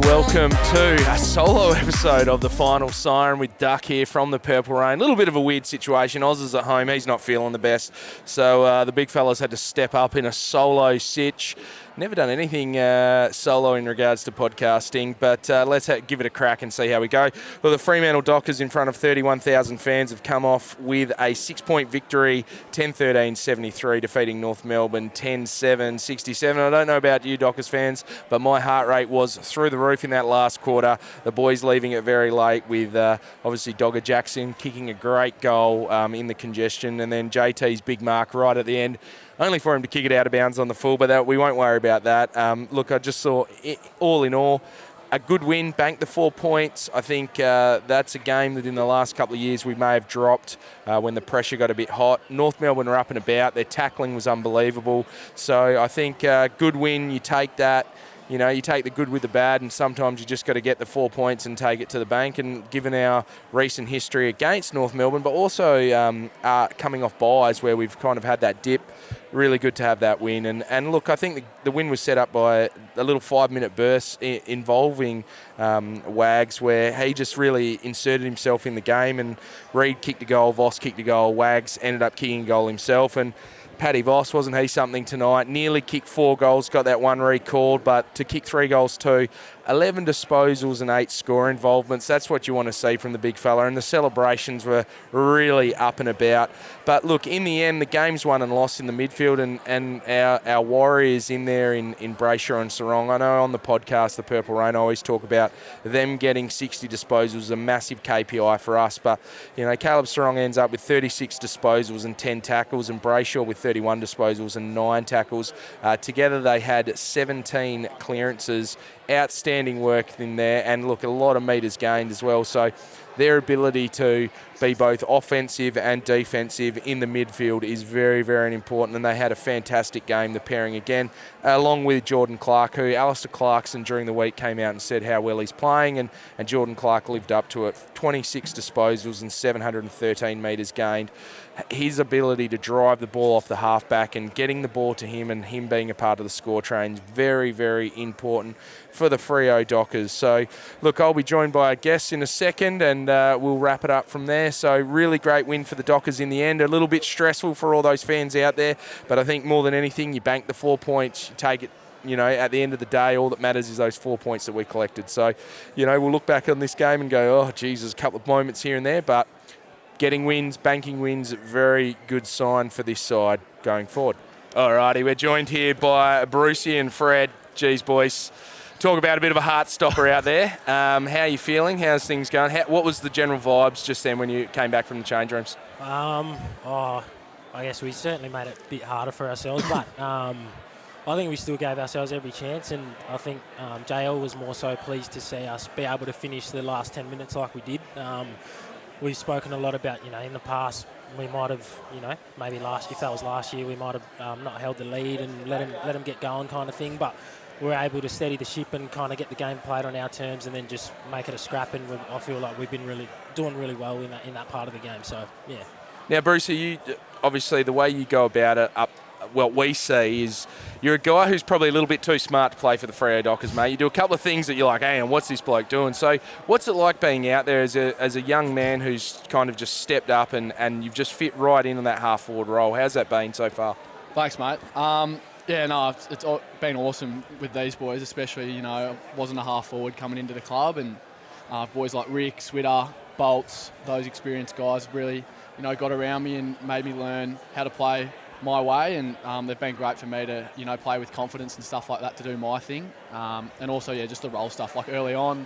welcome to a solo episode of the Final Siren with Duck here from the Purple Rain. A little bit of a weird situation. Oz is at home. He's not feeling the best. So the big fellas had to step up in a solo sitch. Never done anything solo in regards to podcasting, but let's give it a crack and see how we go. Well, the Fremantle Dockers in front of 31,000 fans have come off with a 6-point victory, 10-13-73, defeating North Melbourne 10-7-67. I don't know about you Dockers fans, but my heart rate was through the roof in that last quarter. The boys leaving it very late with obviously Dogger Jackson kicking a great goal in the congestion, and then JT's big mark right at the end. Only for him to kick it out of bounds on the full, but we won't worry about that. Look, I just saw, all in all, a good win, banked the 4 points. I think that's a game that in the last couple of years we may have dropped when the pressure got a bit hot. North Melbourne are up and about. Their tackling was unbelievable. So I think good win, you take that. You know, you take the good with the bad, and sometimes you just got to get the 4 points and take it to the bank. And given our recent history against North Melbourne, but also coming off buys where we've kind of had that dip, really good to have that win. And look, I think the win was set up by a little 5-minute burst involving Wags, where he just really inserted himself in the game, and Reid kicked a goal, Voss kicked a goal, Wags ended up kicking a goal himself. And Paddy Voss, wasn't he something tonight? Nearly kicked 4 goals, got that one recalled, but to kick 3 goals too. 11 disposals and 8 score involvements. That's what you want to see from the big fella. And the celebrations were really up and about. But look, in the end, the game's won and lost in the midfield, and our Warriors in there in Brayshaw and Sarong. I know on the podcast, the Purple Rain, I always talk about them getting 60 disposals, a massive KPI for us. But, you know, Caleb Sarong ends up with 36 disposals and 10 tackles, and Brayshaw with 31 disposals and 9 tackles. Together they had 17 clearances. Outstanding work in there, and look, a lot of metres gained as well. So their ability to be both offensive and defensive in the midfield is very, very important, and they had a fantastic game, the pairing again, along with Jordan Clark, who Alistair Clarkson during the week came out and said how well he's playing, and Jordan Clark lived up to it. 26 disposals and 713 metres gained. His ability to drive the ball off the halfback and getting the ball to him, and him being a part of the score train, is very, very important for the Freo Dockers. So, look, I'll be joined by a guest in a second, and we'll wrap it up from there. So, really great win for the Dockers in the end. A little bit stressful for all those fans out there, but I think more than anything, you bank the 4 points, you take it. You know, at the end of the day, all that matters is those 4 points that we collected. So, you know, we'll look back on this game and go, oh, Jesus, a couple of moments here and there, but getting wins, banking wins, very good sign for this side going forward. All righty, we're joined here by Bruce and Fred. Geez, boys, talk about a bit of a heart stopper out there. How are you feeling? How's things going? What was the general vibes just then when you came back from the change rooms? I guess we certainly made it a bit harder for ourselves, but I think we still gave ourselves every chance, and I think JL was more so pleased to see us be able to finish the last 10 minutes like we did. We've spoken a lot about, you know, in the past we might have, you know, maybe if that was last year, we might have not held the lead and let them get going kind of thing, but we're able to steady the ship and kind of get the game played on our terms and then just make it a scrap, and I feel like we've been doing really well in that part of the game, so yeah. Now, Bruce, you obviously the way you go about it what we see is you're a guy who's probably a little bit too smart to play for the Freo Dockers, mate. You do a couple of things that you're like, hey, and what's this bloke doing? So what's it like being out there as a young man who's kind of just stepped up and you've just fit right in on that half-forward role? How's that been so far? Thanks, mate. It's been awesome with these boys, especially, you know, I wasn't a half-forward coming into the club, and boys like Rick, Switter, Bolts, those experienced guys really, you know, got around me and made me learn how to play my way, and they've been great for me to, you know, play with confidence and stuff like that to do my thing. And also, yeah, just the role stuff. Like early on,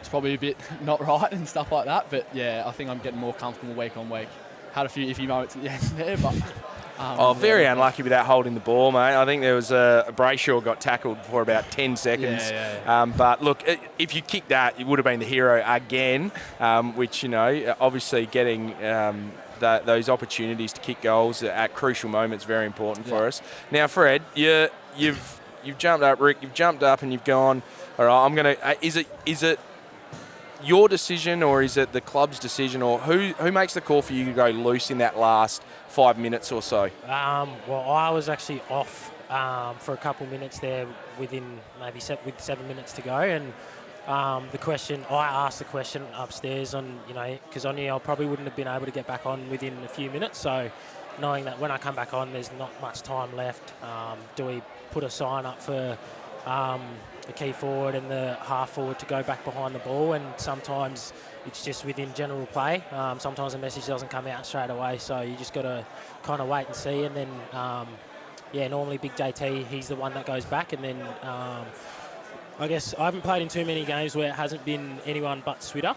it's probably a bit not right and stuff like that, but yeah, I think I'm getting more comfortable week on week. Had a few iffy moments at the end there, but... very unlucky with that holding the ball, mate. I think there was a Brayshaw got tackled for about 10 seconds. Yeah. But look, if you kicked that, you would have been the hero again, which, you know, obviously getting... those opportunities to kick goals at crucial moments very important for us. Now, Fred, you've jumped up, Rick. You've jumped up and you've gone. All right, I'm gonna. Is it your decision or is it the club's decision, or who makes the call for you to go loose in that last 5 minutes or so? Well, I was actually off for a couple minutes there within with 7 minutes to go, and the question, I asked the question upstairs on, because I knew I probably wouldn't have been able to get back on within a few minutes. So knowing that when I come back on, there's not much time left, do we put a sign up for the key forward and the half forward to go back behind the ball? And sometimes it's just within general play. Sometimes the message doesn't come out straight away, so you just got to kind of wait and see. And then, normally Big JT, he's the one that goes back. And then I guess I haven't played in too many games where it hasn't been anyone but Switter.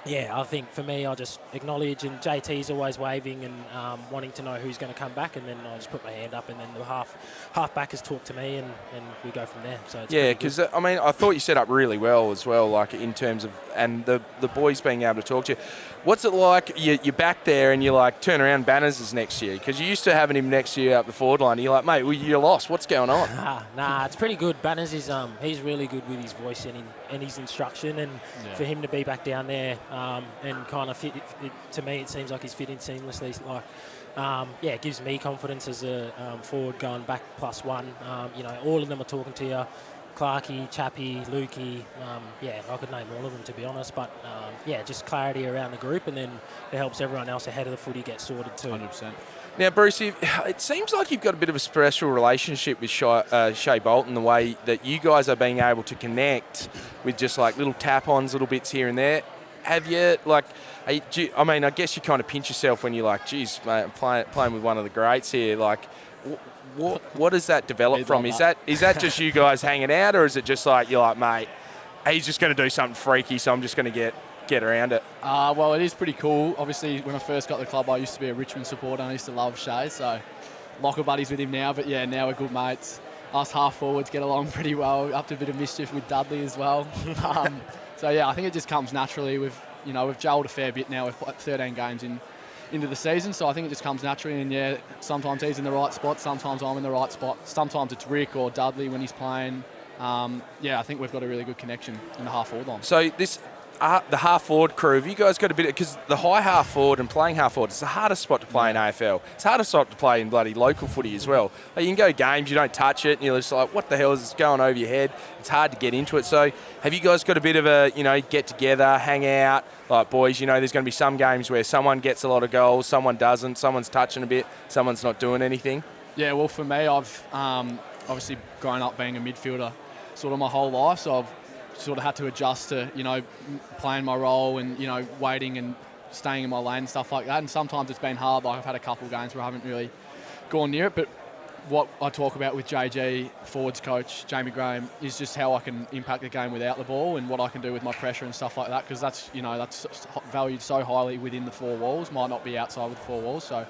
I think for me, I'll just acknowledge, and JT's always waving and wanting to know who's going to come back, and then I'll just put my hand up, and then the half backers talk to me, and we go from there. So it's because I thought you set up really well as well, like in terms of, and the boys being able to talk to you. What's it like? You're back there and you're like, turn around, Banners is next year, because you used to having him next year up the forward line. And you're like, mate, well, you're lost. What's going on? Nah, it's pretty good. Banners is he's really good with his voice and his instruction, and for him to be back down there and kind of fit, to me, it seems like he's fitting seamlessly. It gives me confidence as a forward going back +1. All of them are talking to you. Clarkey, Chappie, Lukey, I could name all of them, to be honest. But, just clarity around the group, and then it helps everyone else ahead of the footy get sorted too. 100%. Now, Bruce, it seems like you've got a bit of a special relationship with Shea Bolton, the way that you guys are being able to connect with just like little tap-ons, little bits here and there. Have you, I guess you kind of pinch yourself when you're like, geez, mate, I'm playing with one of the greats here. Like, what does that develop from? Is that just you guys hanging out, or is it just like you're like, mate, he's just going to do something freaky, so I'm just going to get around it? Well, it is pretty cool. Obviously, when I first got the club, I used to be a Richmond supporter, and I used to love Shea, so locker buddies with him now. But yeah, now we're good mates. Us half forwards get along pretty well. Up to a bit of mischief with Dudley as well. So yeah, I think it just comes naturally. We've gelled a fair bit now. We've put 13 games into the season, so I think it just comes naturally. And sometimes he's in the right spot, sometimes I'm in the right spot. Sometimes it's Rick or Dudley when he's playing. I think we've got a really good connection in the half forward line. So the half forward crew, have you guys got a bit, because the high half forward and playing half forward, it's the hardest spot to play in AFL. It's the hardest spot to play in bloody local footy as well. Like, you can go games, you don't touch it, and you're just like, what the hell is this going over your head? It's hard to get into it. So have you guys got a bit of a, get together, hang out, like, boys, there's going to be some games where someone gets a lot of goals, someone doesn't, someone's touching a bit, someone's not doing anything? Yeah, well, for me, I've obviously grown up being a midfielder sort of my whole life, so I've sort of had to adjust to, playing my role and, waiting and staying in my lane and stuff like that. And sometimes it's been hard. Like, I've had a couple of games where I haven't really gone near it. But what I talk about with JG, forwards coach, Jamie Graham, is just how I can impact the game without the ball and what I can do with my pressure and stuff like that. Because that's valued so highly within the four walls, might not be outside of the four walls. So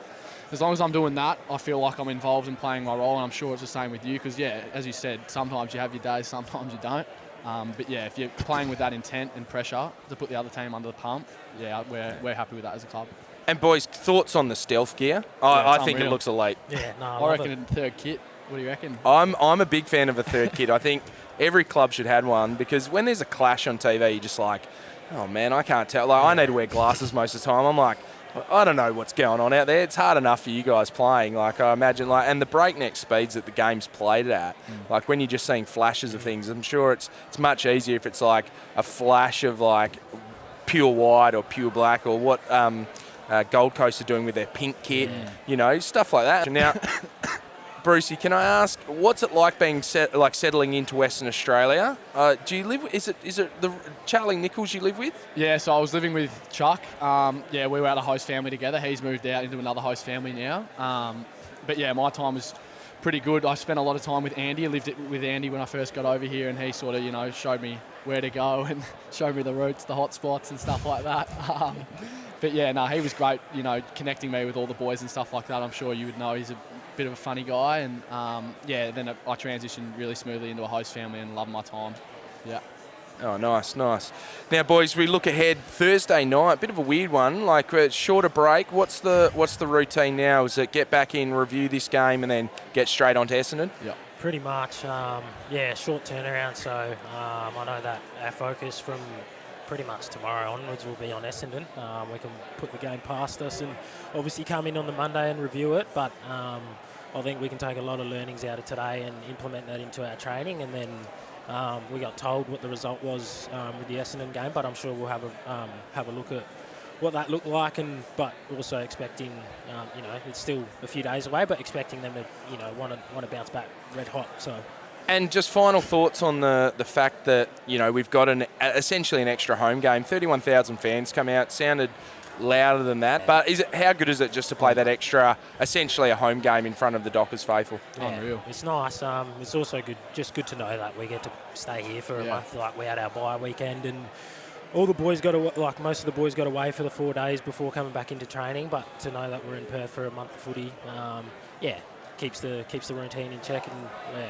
as long as I'm doing that, I feel like I'm involved in playing my role. And I'm sure it's the same with you. Because, as you said, sometimes you have your days, sometimes you don't. If you're playing with that intent and pressure to put the other team under the pump, we're happy with that as a club. And boys, thoughts on the stealth gear? I think it looks elite. Yeah, no, I reckon a third kit. What do you reckon? I'm a big fan of a third kit. I think every club should have one, because when there's a clash on TV, you're just like, oh man, I can't tell. Like, I need to wear glasses most of the time. I'm like, I don't know what's going on out there. It's hard enough for you guys playing. Like, I imagine, and the breakneck speeds that the game's played at, like when you're just seeing flashes of things, I'm sure it's much easier if it's like a flash of like pure white or pure black, or what Gold Coast are doing with their pink kit, stuff like that. Now, Brucey, can I ask, what's it like being settling into Western Australia? Do you live? Is it the Charlie Nichols you live with? Yeah, so I was living with Chuck. We were at a host family together. He's moved out into another host family now. My time was pretty good. I spent a lot of time with Andy. I lived with Andy when I first got over here, and he sort of, showed me where to go and showed me the routes, the hot spots and stuff like that. He was great, connecting me with all the boys and stuff like that. I'm sure you would know he's a bit of a funny guy, and then I transitioned really smoothly into a host family and loved my time. Yeah. Oh, nice. Now, boys, we look ahead Thursday night. Bit of a weird one, like a shorter break. What's the routine now? Is it get back in, review this game, and then get straight onto Essendon? Yeah. Pretty much. Short turnaround. So I know that our focus from pretty much tomorrow onwards will be on Essendon. We can put the game past us and obviously come in on the Monday and review it, but I think we can take a lot of learnings out of today and implement that into our training, and then We got told what the result was with the Essendon game, but I'm sure we'll have a look at what that looked like, but also expecting, it's still a few days away, but expecting them to, want to bounce back red hot. So. And just final thoughts on the fact that, we've got essentially an extra home game. 31,000 fans come out, sounded louder than that. But how good is it just to play that extra, essentially a home game in front of the Dockers faithful? Yeah, Unreal. It's nice. It's also good to know that we get to stay here for a month. Like, we had our bye weekend, and all the boys most of the boys got away for the 4 days before coming back into training. But to know that we're in Perth for a month of footy, keeps the routine in check, and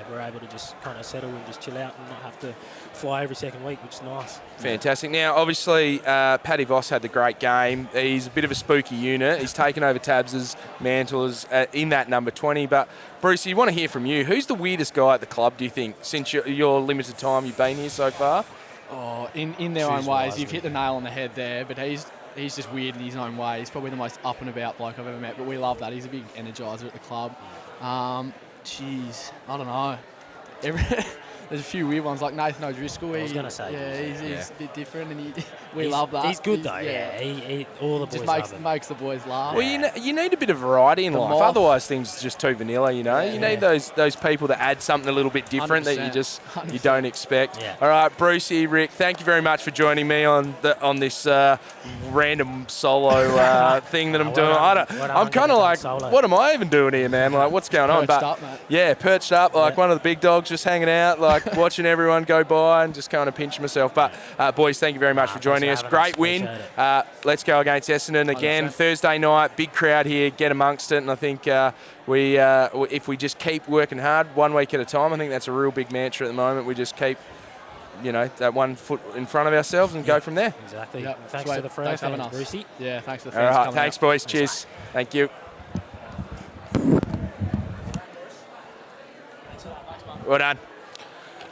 we're able to just kind of settle and just chill out and not have to fly every second week, which is nice. Fantastic. Now, obviously, Paddy Voss had the great game. He's a bit of a spooky unit. He's taken over Tabs' mantle in that number 20. But, Bruce, you want to hear from you. Who's the weirdest guy at the club, do you think, since your limited time you've been here so far? Oh, in their own ways, you've hit the nail on the head there, but he's just weird in his own way. He's probably the most up and about bloke I've ever met, but we love that. He's a big energiser at the club. I don't know. There's a few weird ones like Nathan O'Driscoll. I was going to say. He's a bit different, and we love that. He's good though. He all the boys just makes the boys laugh. Well, you need a bit of variety in life. Otherwise, things are just too vanilla. You need those people that add something a little bit different 100%. that you don't expect. Yeah. All right, Brucey, Rick, thank you very much for joining me on this random solo thing that I'm doing. I'm kind of like, what am I even doing here, man? Like, what's going on? Perched up, mate. Yeah, perched up like one of the big dogs, just hanging out, like watching everyone go by and just kind of pinch myself. But boys, thank you very much for joining us. Great win. Let's go against Essendon again 100%. Thursday night. Big crowd here. Get amongst it, and I think if we just keep working hard, 1 week at a time. I think that's a real big mantra at the moment. We just keep that 1 foot in front of ourselves and go from there. Exactly. Yep. Thanks to the Freo fans, Brucey. Yeah, thanks to the All fans. right, thanks, boys. Cheers. Thank you. Well done.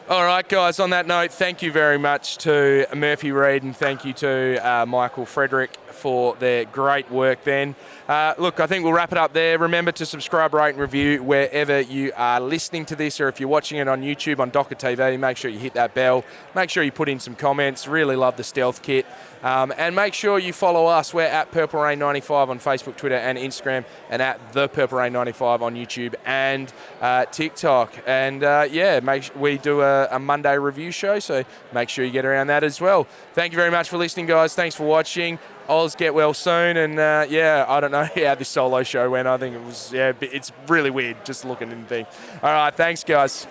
All right, guys, on that note, thank you very much to Murphy, Reid, and thank you to Michael Frederick for their great work then. Look, I think we'll wrap it up there. Remember to subscribe, rate, and review wherever you are listening to this, or if you're watching it on YouTube, on Docker TV, make sure you hit that bell. Make sure you put in some comments. Really love the stealth kit. And make sure you follow us. We're at Purple Rain 95 on Facebook, Twitter, and Instagram, and at The Purple Rain 95 on YouTube and TikTok. And we do a Monday review show, so make sure you get around that as well. Thank you very much for listening, guys. Thanks for watching. Oz, get well soon. And I don't know how this solo show went. I think it was, it's really weird just looking and things. All right, thanks, guys.